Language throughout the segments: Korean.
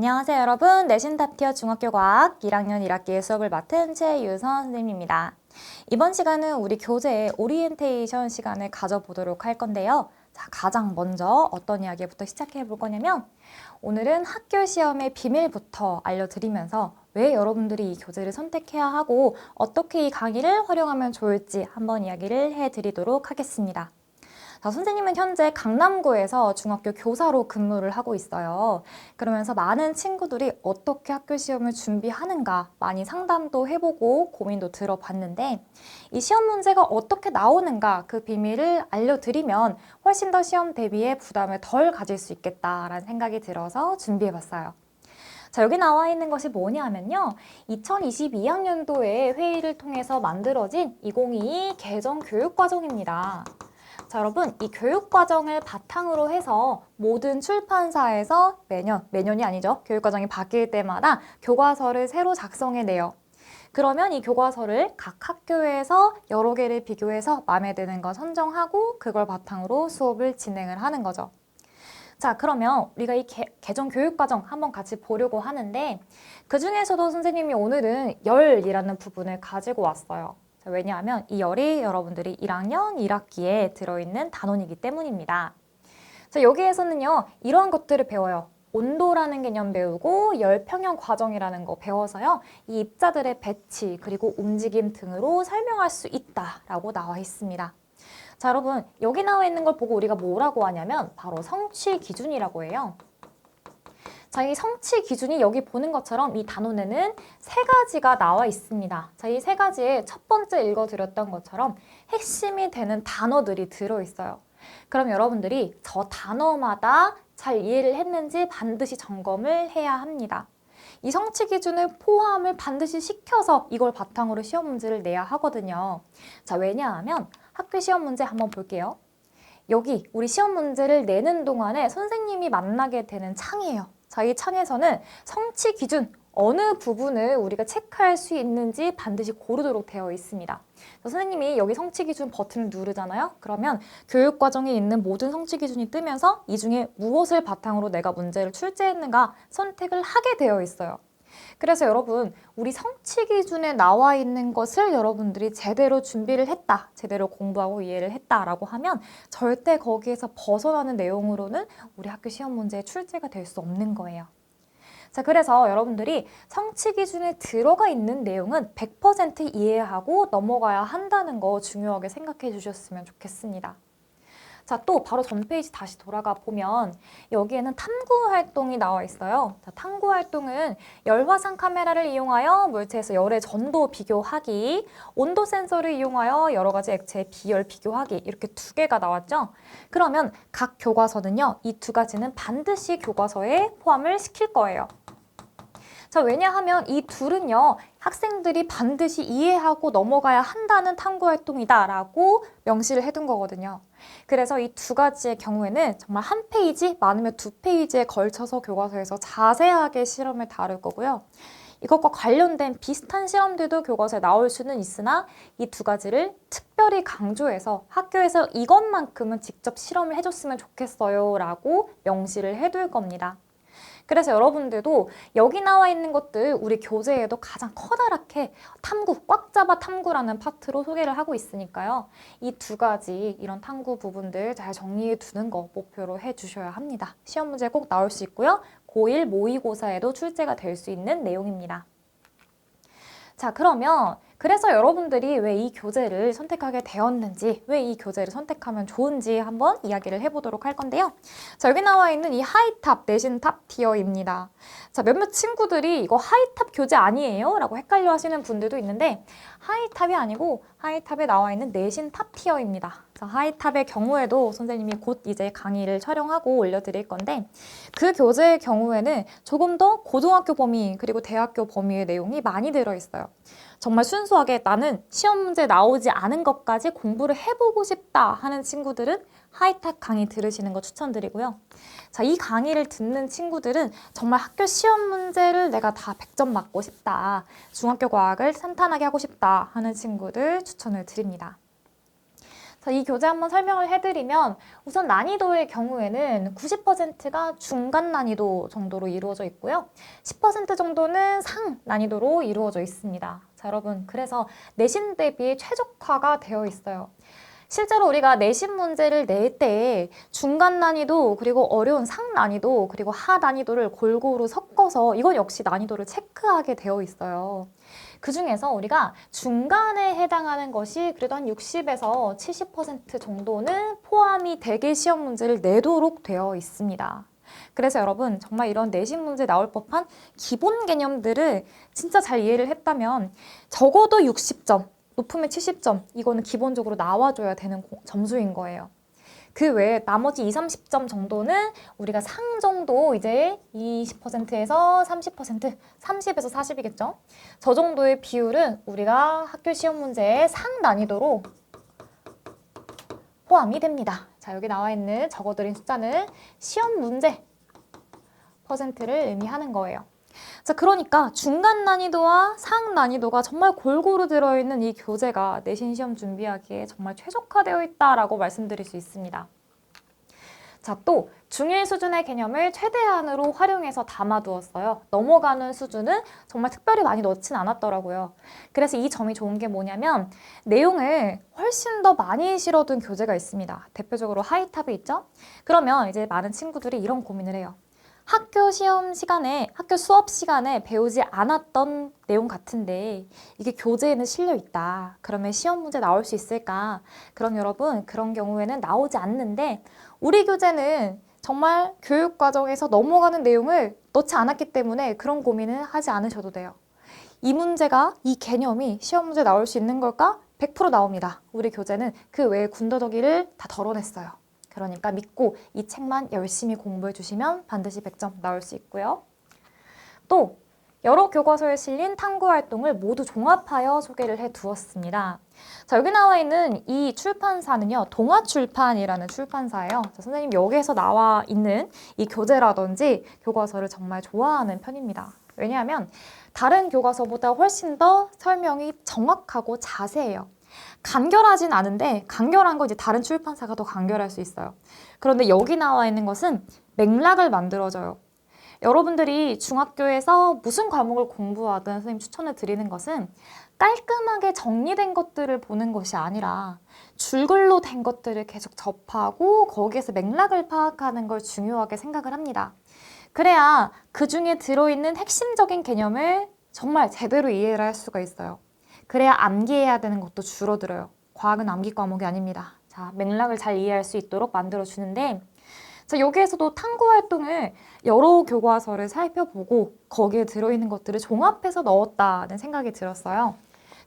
안녕하세요 여러분. 내신 탑티어 중학교 과학 1학년 1학기의 수업을 맡은 최유선 선생님입니다. 이번 시간은 우리 교재의 오리엔테이션 시간을 가져보도록 할 건데요. 자, 가장 먼저 어떤 이야기부터 시작해 볼 거냐면 오늘은 학교 시험의 비밀부터 알려드리면서 왜 여러분들이 이 교재를 선택해야 하고 어떻게 이 강의를 활용하면 좋을지 한번 이야기를 해드리도록 하겠습니다. 자, 선생님은 현재 강남구에서 중학교 교사로 근무를 하고 있어요. 그러면서 많은 친구들이 어떻게 학교 시험을 준비하는가 많이 상담도 해보고 고민도 들어봤는데 이 시험 문제가 어떻게 나오는가 그 비밀을 알려드리면 훨씬 더 시험 대비에 부담을 덜 가질 수 있겠다라는 생각이 들어서 준비해봤어요. 자, 여기 나와 있는 것이 뭐냐면요. 2022학년도에 회의를 통해서 만들어진 2022 개정 교육과정입니다. 자, 여러분, 이 교육과정을 바탕으로 해서 모든 출판사에서 매년이 아니죠. 교육과정이 바뀔 때마다 교과서를 새로 작성해내요. 그러면 이 교과서를 각 학교에서 여러 개를 비교해서 마음에 드는 거 선정하고 그걸 바탕으로 수업을 진행을 하는 거죠. 자, 그러면 우리가 이 개정 교육과정 한번 같이 보려고 하는데 그 중에서도 선생님이 오늘은 열이라는 부분을 가지고 왔어요. 왜냐하면 이 열이 여러분들이 1학년 1학기에 들어있는 단원이기 때문입니다. 자, 여기에서는요, 이러한 것들을 배워요. 온도라는 개념 배우고 열 평형 과정이라는 거 배워서요, 이 입자들의 배치 그리고 움직임 등으로 설명할 수 있다라고 나와 있습니다. 자, 여러분, 여기 나와 있는 걸 보고 우리가 뭐라고 하냐면 바로 성취 기준이라고 해요. 자, 이 성취 기준이 여기 보는 것처럼 이 단원에는 세 가지가 나와 있습니다. 자, 이 세 가지에 첫 번째 읽어드렸던 것처럼 핵심이 되는 단어들이 들어있어요. 그럼 여러분들이 저 단어마다 잘 이해를 했는지 반드시 점검을 해야 합니다. 이 성취 기준을 포함을 반드시 시켜서 이걸 바탕으로 시험 문제를 내야 하거든요. 자, 왜냐하면 학교 시험 문제 한번 볼게요. 여기 우리 시험 문제를 내는 동안에 선생님이 만나게 되는 창이에요. 자, 이 창에서는 성취 기준 어느 부분을 우리가 체크할 수 있는지 반드시 고르도록 되어 있습니다. 선생님이 여기 성취 기준 버튼을 누르잖아요. 그러면 교육 과정에 있는 모든 성취 기준이 뜨면서 이 중에 무엇을 바탕으로 내가 문제를 출제했는가 선택을 하게 되어 있어요. 그래서 여러분, 우리 성취 기준에 나와 있는 것을 여러분들이 제대로 준비를 했다, 제대로 공부하고 이해를 했다라고 하면 절대 거기에서 벗어나는 내용으로는 우리 학교 시험 문제에 출제가 될 수 없는 거예요. 자, 그래서 여러분들이 성취 기준에 들어가 있는 내용은 100% 이해하고 넘어가야 한다는 거 중요하게 생각해 주셨으면 좋겠습니다. 자, 또 바로 전 페이지 다시 돌아가 보면 여기에는 탐구 활동이 나와 있어요. 자, 탐구 활동은 열화상 카메라를 이용하여 물체에서 열의 전도 비교하기, 온도 센서를 이용하여 여러 가지 액체의 비열 비교하기, 이렇게 두 개가 나왔죠. 그러면 각 교과서는요, 이 두 가지는 반드시 교과서에 포함을 시킬 거예요. 자, 왜냐하면 이 둘은요, 학생들이 반드시 이해하고 넘어가야 한다는 탐구활동이다 라고 명시를 해둔 거거든요. 그래서 이 두 가지의 경우에는 정말 한 페이지, 많으면 두 페이지에 걸쳐서 교과서에서 자세하게 실험을 다룰 거고요. 이것과 관련된 비슷한 실험들도 교과서에 나올 수는 있으나 이 두 가지를 특별히 강조해서 학교에서 이것만큼은 직접 실험을 해줬으면 좋겠어요 라고 명시를 해둘 겁니다. 그래서 여러분들도 여기 나와 있는 것들 우리 교재에도 가장 커다랗게 탐구, 꽉 잡아 탐구라는 파트로 소개를 하고 있으니까요. 이 두 가지 이런 탐구 부분들 잘 정리해 두는 거 목표로 해 주셔야 합니다. 시험 문제 꼭 나올 수 있고요. 고1 모의고사에도 출제가 될 수 있는 내용입니다. 자, 그러면 그래서 여러분들이 왜 이 교재를 선택하게 되었는지, 왜 이 교재를 선택하면 좋은지 한번 이야기를 해보도록 할 건데요. 자, 여기 나와 있는 이 하이탑, 내신 탑 티어입니다. 자, 몇몇 친구들이 이거 하이탑 교재 아니에요? 라고 헷갈려 하시는 분들도 있는데 하이탑이 아니고 하이탑에 나와 있는 내신 탑 티어입니다. 자, 하이탑의 경우에도 선생님이 곧 이제 강의를 촬영하고 올려드릴 건데 그 교재의 경우에는 조금 더 고등학교 범위 그리고 대학교 범위의 내용이 많이 들어있어요. 정말 순수하게 나는 시험 문제 나오지 않은 것까지 공부를 해보고 싶다 하는 친구들은 하이탑 강의 들으시는 거 추천드리고요. 자, 이 강의를 듣는 친구들은 정말 학교 시험 문제를 내가 다 100점 맞고 싶다, 중학교 과학을 탄탄하게 하고 싶다 하는 친구들 추천을 드립니다. 자, 이 교재 한번 설명을 해드리면 우선 난이도의 경우에는 90%가 중간 난이도 정도로 이루어져 있고요. 10% 정도는 상 난이도로 이루어져 있습니다. 자, 여러분, 그래서 내신 대비 최적화가 되어 있어요. 실제로 우리가 내신 문제를 낼 때 중간 난이도, 그리고 어려운 상 난이도, 그리고 하 난이도를 골고루 섞어서 이건 역시 난이도를 체크하게 되어 있어요. 그 중에서 우리가 중간에 해당하는 것이 그래도 한 60에서 70% 정도는 포함이 되게 시험 문제를 내도록 되어 있습니다. 그래서 여러분 정말 이런 내신 문제 나올 법한 기본 개념들을 진짜 잘 이해를 했다면 적어도 60점, 높으면 70점, 이거는 기본적으로 나와줘야 되는 점수인 거예요. 그 외에 나머지 20, 30점 정도는 우리가 상 정도 이제 20%에서 30%, 30에서 40이겠죠? 저 정도의 비율은 우리가 학교 시험 문제의 상 난이도로 포함이 됩니다. 자, 여기 나와 있는 적어드린 숫자는 시험 문제 퍼센트를 의미하는 거예요. 자, 그러니까 중간 난이도와 상 난이도가 정말 골고루 들어있는 이 교재가 내신 시험 준비하기에 정말 최적화되어 있다라고 말씀드릴 수 있습니다. 자, 또 중1 수준의 개념을 최대한으로 활용해서 담아두었어요. 넘어가는 수준은 정말 특별히 많이 넣진 않았더라고요. 그래서 이 점이 좋은 게 뭐냐면 내용을 훨씬 더 많이 실어둔 교재가 있습니다. 대표적으로 하이탑이 있죠? 그러면 이제 많은 친구들이 이런 고민을 해요. 학교 시험 시간에, 학교 수업 시간에 배우지 않았던 내용 같은데 이게 교재에는 실려 있다. 그러면 시험 문제 나올 수 있을까? 그럼 여러분, 그런 경우에는 나오지 않는데 우리 교재는 정말 교육 과정에서 넘어가는 내용을 넣지 않았기 때문에 그런 고민은 하지 않으셔도 돼요. 이 문제가, 이 개념이 시험 문제 나올 수 있는 걸까? 100% 나옵니다. 우리 교재는 그 외에 군더더기를 다 덜어냈어요. 그러니까 믿고 이 책만 열심히 공부해 주시면 반드시 100점 나올 수 있고요. 또 여러 교과서에 실린 탐구 활동을 모두 종합하여 소개를 해 두었습니다. 자, 여기 나와 있는 이 출판사는요, 동아출판이라는 출판사예요. 자, 선생님 여기에서 나와 있는 이 교재라든지 교과서를 정말 좋아하는 편입니다. 왜냐하면 다른 교과서보다 훨씬 더 설명이 정확하고 자세해요. 간결하진 않은데 간결한 거 이제 다른 출판사가 더 간결할 수 있어요. 그런데 여기 나와 있는 것은 맥락을 만들어줘요. 여러분들이 중학교에서 무슨 과목을 공부하든 선생님 추천을 드리는 것은 깔끔하게 정리된 것들을 보는 것이 아니라 줄글로 된 것들을 계속 접하고 거기에서 맥락을 파악하는 걸 중요하게 생각을 합니다. 그래야 그 중에 들어있는 핵심적인 개념을 정말 제대로 이해를 할 수가 있어요. 그래야 암기해야 되는 것도 줄어들어요. 과학은 암기 과목이 아닙니다. 자, 맥락을 잘 이해할 수 있도록 만들어주는데 자, 여기에서도 탐구 활동을 여러 교과서를 살펴보고 거기에 들어있는 것들을 종합해서 넣었다는 생각이 들었어요.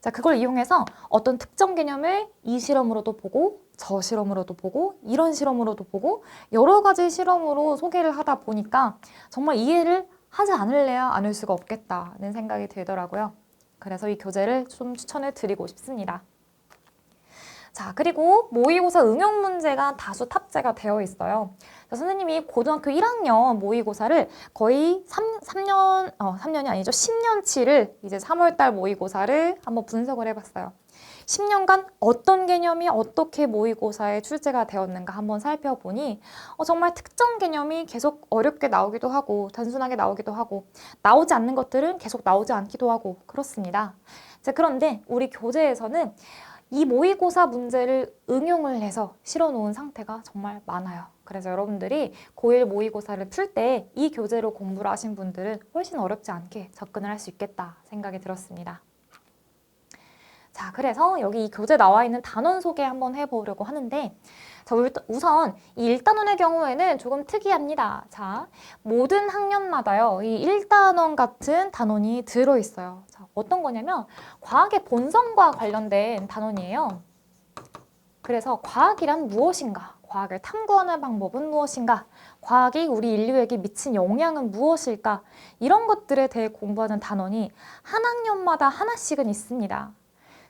자, 그걸 이용해서 어떤 특정 개념을 이 실험으로도 보고 저 실험으로도 보고 이런 실험으로도 보고 여러 가지 실험으로 소개를 하다 보니까 정말 이해를 하지 않을래야 않을 수가 없겠다는 생각이 들더라고요. 그래서 이 교재를 좀 추천을 드리고 싶습니다. 자, 그리고 모의고사 응용 문제가 다수 탑재가 되어 있어요. 자, 선생님이 고등학교 1학년 모의고사를 거의 3년이 아니죠. 10년치를 이제 3월달 모의고사를 한번 분석을 해봤어요. 10년간 어떤 개념이 어떻게 모의고사에 출제가 되었는가 한번 살펴보니 정말 특정 개념이 계속 어렵게 나오기도 하고 단순하게 나오기도 하고 나오지 않는 것들은 계속 나오지 않기도 하고 그렇습니다. 자, 그런데 우리 교재에서는 이 모의고사 문제를 응용을 해서 실어놓은 상태가 정말 많아요. 그래서 여러분들이 고1 모의고사를 풀 때 이 교재로 공부를 하신 분들은 훨씬 어렵지 않게 접근을 할 수 있겠다 생각이 들었습니다. 자, 그래서 여기 이 교재에 나와 있는 단원 소개 한번 해보려고 하는데 자, 우선 이 1단원의 경우에는 조금 특이합니다. 자, 모든 학년마다요, 이 1단원 같은 단원이 들어있어요. 자, 어떤 거냐면 과학의 본성과 관련된 단원이에요. 그래서 과학이란 무엇인가? 과학을 탐구하는 방법은 무엇인가? 과학이 우리 인류에게 미친 영향은 무엇일까? 이런 것들에 대해 공부하는 단원이 한 학년마다 하나씩은 있습니다.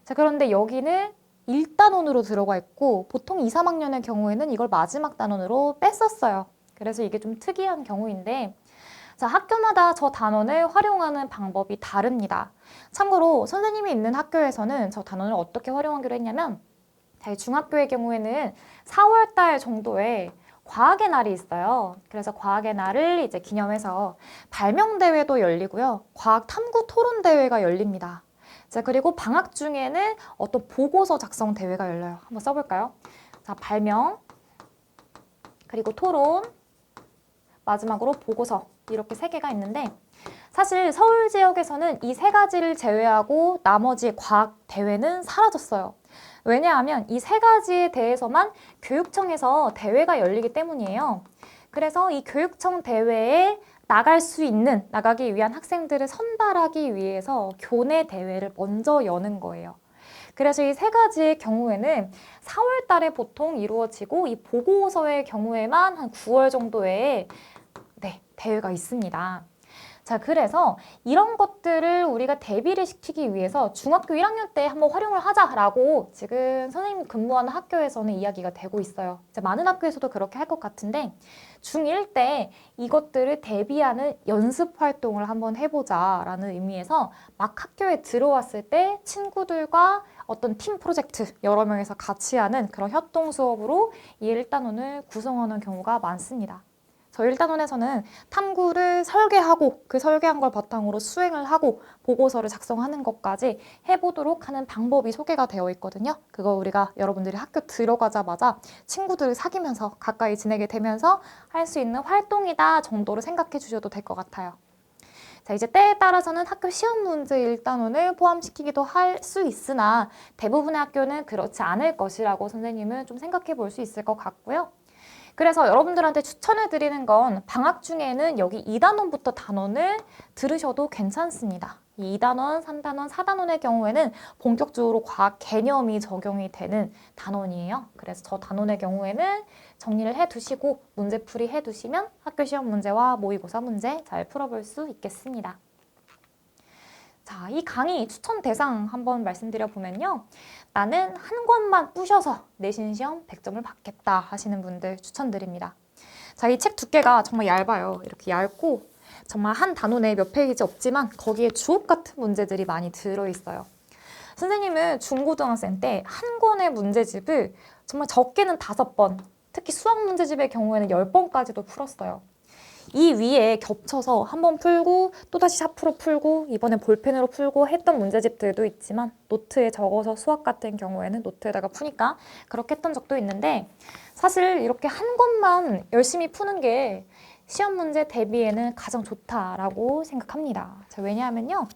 자, 그런데 여기는 1단원으로 들어가 있고 보통 2, 3학년의 경우에는 이걸 마지막 단원으로 뺐었어요. 그래서 이게 좀 특이한 경우인데 자, 학교마다 저 단원을 활용하는 방법이 다릅니다. 참고로 선생님이 있는 학교에서는 저 단원을 어떻게 활용하기로 했냐면 자, 이 중학교의 경우에는 4월 달 정도에 과학의 날이 있어요. 그래서 과학의 날을 이제 기념해서 발명대회도 열리고요. 과학 탐구 토론 대회가 열립니다. 자, 그리고 방학 중에는 어떤 보고서 작성 대회가 열려요. 한번 써볼까요? 자, 발명, 그리고 토론, 마지막으로 보고서 이렇게 세 개가 있는데 사실 서울 지역에서는 이 세 가지를 제외하고 나머지 과학 대회는 사라졌어요. 왜냐하면 이 세 가지에 대해서만 교육청에서 대회가 열리기 때문이에요. 그래서 이 교육청 대회에 나가기 위한 학생들을 선발하기 위해서 교내 대회를 먼저 여는 거예요. 그래서 이 세 가지의 경우에는 4월 달에 보통 이루어지고 이 보고서의 경우에만 한 9월 정도에 대회가 있습니다. 자, 그래서 이런 것들을 우리가 대비를 시키기 위해서 중학교 1학년 때 한번 활용을 하자라고 지금 선생님이 근무하는 학교에서는 이야기가 되고 있어요. 이제 많은 학교에서도 그렇게 할 것 같은데 중1 때 이것들을 대비하는 연습 활동을 한번 해보자라는 의미에서 막 학교에 들어왔을 때 친구들과 어떤 팀 프로젝트 여러 명이서 같이 하는 그런 협동 수업으로 이 1단원을 구성하는 경우가 많습니다. 저희 1단원에서는 탐구를 설계하고 그 설계한 걸 바탕으로 수행을 하고 보고서를 작성하는 것까지 해보도록 하는 방법이 소개가 되어 있거든요. 그거 우리가 여러분들이 학교 들어가자마자 친구들을 사귀면서 가까이 지내게 되면서 할 수 있는 활동이다 정도로 생각해 주셔도 될 것 같아요. 자, 이제 때에 따라서는 학교 시험 문제 1단원을 포함시키기도 할 수 있으나 대부분의 학교는 그렇지 않을 것이라고 선생님은 좀 생각해 볼 수 있을 것 같고요. 그래서 여러분들한테 추천해 드리는 건 방학 중에는 여기 2단원부터 단원을 들으셔도 괜찮습니다. 이 2단원, 3단원, 4단원의 경우에는 본격적으로 과학 개념이 적용이 되는 단원이에요. 그래서 저 단원의 경우에는 정리를 해두시고 문제풀이 해두시면 학교 시험 문제와 모의고사 문제 잘 풀어볼 수 있겠습니다. 자, 이 강의 추천 대상 한번 말씀드려 보면요. 나는 한 권만 부셔서 내신 시험 100점을 받겠다 하시는 분들 추천드립니다. 자, 이 책 두께가 정말 얇아요. 이렇게 얇고 정말 한 단원에 몇 페이지 없지만 거기에 주옥 같은 문제들이 많이 들어있어요. 선생님은 중고등학생 때 한 권의 문제집을 정말 적게는 5번, 특히 수학 문제집의 경우에는 10번까지도 풀었어요. 이 위에 겹쳐서 한번 풀고 또다시 샤프로 풀고 이번에 볼펜으로 풀고 했던 문제집들도 있지만 노트에 적어서 수학 같은 경우에는 노트에다가 푸니까 그렇게 했던 적도 있는데 사실 이렇게 한 권만 열심히 푸는 게 시험 문제 대비에는 가장 좋다라고 생각합니다. 자, 왜냐하면요.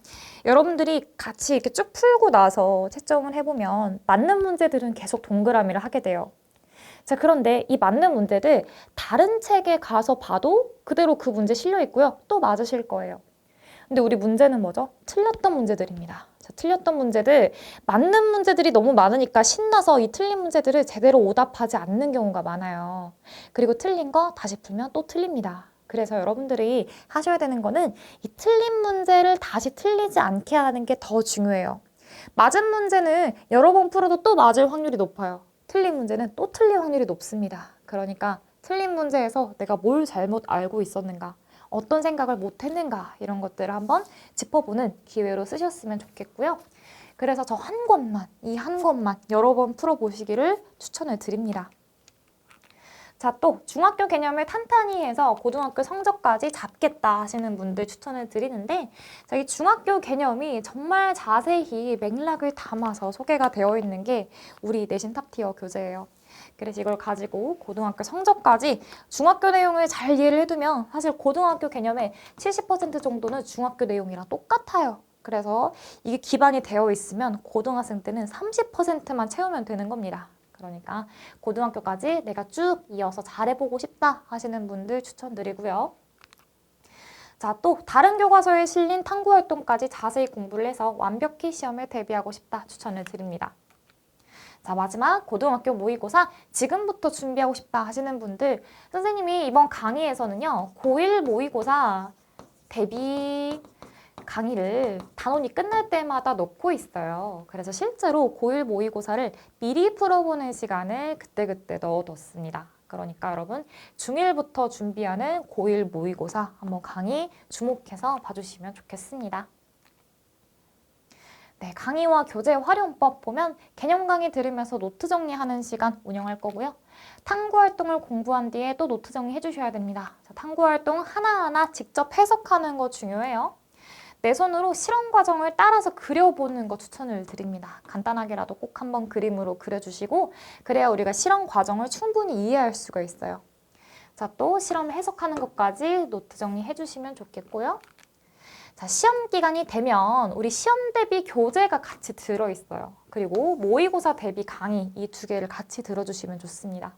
여러분들이 같이 이렇게 쭉 풀고 나서 채점을 해보면 맞는 문제들은 계속 동그라미를 하게 돼요. 자, 그런데 이 맞는 문제들 다른 책에 가서 봐도 그대로 그 문제 실려 있고요. 또 맞으실 거예요. 근데 우리 문제는 뭐죠? 틀렸던 문제들입니다. 자, 틀렸던 문제들, 맞는 문제들이 너무 많으니까 신나서 이 틀린 문제들을 제대로 오답하지 않는 경우가 많아요. 그리고 틀린 거 다시 풀면 또 틀립니다. 그래서 여러분들이 하셔야 되는 거는 이 틀린 문제를 다시 틀리지 않게 하는 게 더 중요해요. 맞은 문제는 여러 번 풀어도 또 맞을 확률이 높아요. 틀린 문제는 또 틀릴 확률이 높습니다. 그러니까 틀린 문제에서 내가 뭘 잘못 알고 있었는가, 어떤 생각을 못했는가 이런 것들을 한번 짚어보는 기회로 쓰셨으면 좋겠고요. 그래서 저 한 권만, 이 한 권만 여러 번 풀어보시기를 추천을 드립니다. 자, 또 중학교 개념을 탄탄히 해서 고등학교 성적까지 잡겠다 하시는 분들 추천을 드리는데 자, 이 중학교 개념이 정말 자세히 맥락을 담아서 소개가 되어 있는 게 우리 내신 탑티어 교재예요. 그래서 이걸 가지고 고등학교 성적까지 중학교 내용을 잘 이해를 해두면 사실 고등학교 개념의 70% 정도는 중학교 내용이랑 똑같아요. 그래서 이게 기반이 되어 있으면 고등학생 때는 30%만 채우면 되는 겁니다. 그러니까 고등학교까지 내가 쭉 이어서 잘해보고 싶다 하시는 분들 추천드리고요. 자, 또 다른 교과서에 실린 탐구 활동까지 자세히 공부를 해서 완벽히 시험에 대비하고 싶다 추천을 드립니다. 자, 마지막 고등학교 모의고사 지금부터 준비하고 싶다 하시는 분들 선생님이 이번 강의에서는요. 고1 모의고사 대비 강의를 단원이 끝날 때마다 넣고 있어요. 그래서 실제로 고1 모의고사를 미리 풀어보는 시간을 그때그때 넣어뒀습니다. 그러니까 여러분 중1부터 준비하는 고1 모의고사 한번 강의 주목해서 봐주시면 좋겠습니다. 네, 강의와 교재 활용법 보면 개념 강의 들으면서 노트 정리하는 시간 운영할 거고요. 탐구 활동을 공부한 뒤에 또 노트 정리해 주셔야 됩니다. 자, 탐구 활동 하나하나 직접 해석하는 거 중요해요. 내 손으로 실험 과정을 따라서 그려보는 거 추천을 드립니다. 간단하게라도 꼭 한번 그림으로 그려주시고 그래야 우리가 실험 과정을 충분히 이해할 수가 있어요. 자, 또 실험 해석하는 것까지 노트 정리해 주시면 좋겠고요. 자, 시험 기간이 되면 우리 시험 대비 교재가 같이 들어있어요. 그리고 모의고사 대비 강의 이 두 개를 같이 들어주시면 좋습니다.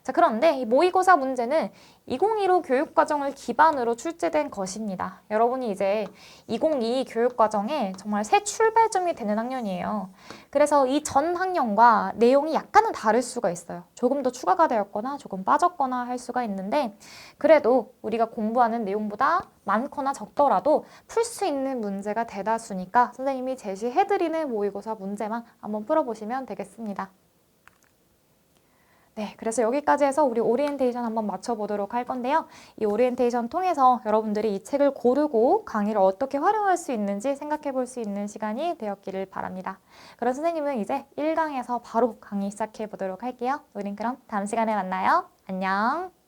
자, 그런데 이 모의고사 문제는 2015 교육과정을 기반으로 출제된 것입니다. 여러분이 이제 2022 교육과정에 정말 새 출발점이 되는 학년이에요. 그래서 이 전 학년과 내용이 약간은 다를 수가 있어요. 조금 더 추가가 되었거나 조금 빠졌거나 할 수가 있는데 그래도 우리가 공부하는 내용보다 많거나 적더라도 풀 수 있는 문제가 대다수니까 선생님이 제시해드리는 모의고사 문제만 한번 풀어보시면 되겠습니다. 네, 그래서 여기까지 해서 우리 오리엔테이션 한번 맞춰보도록 할 건데요. 이 오리엔테이션 통해서 여러분들이 이 책을 고르고 강의를 어떻게 활용할 수 있는지 생각해 볼 수 있는 시간이 되었기를 바랍니다. 그럼 선생님은 이제 1강에서 바로 강의 시작해 보도록 할게요. 우린 그럼 다음 시간에 만나요. 안녕!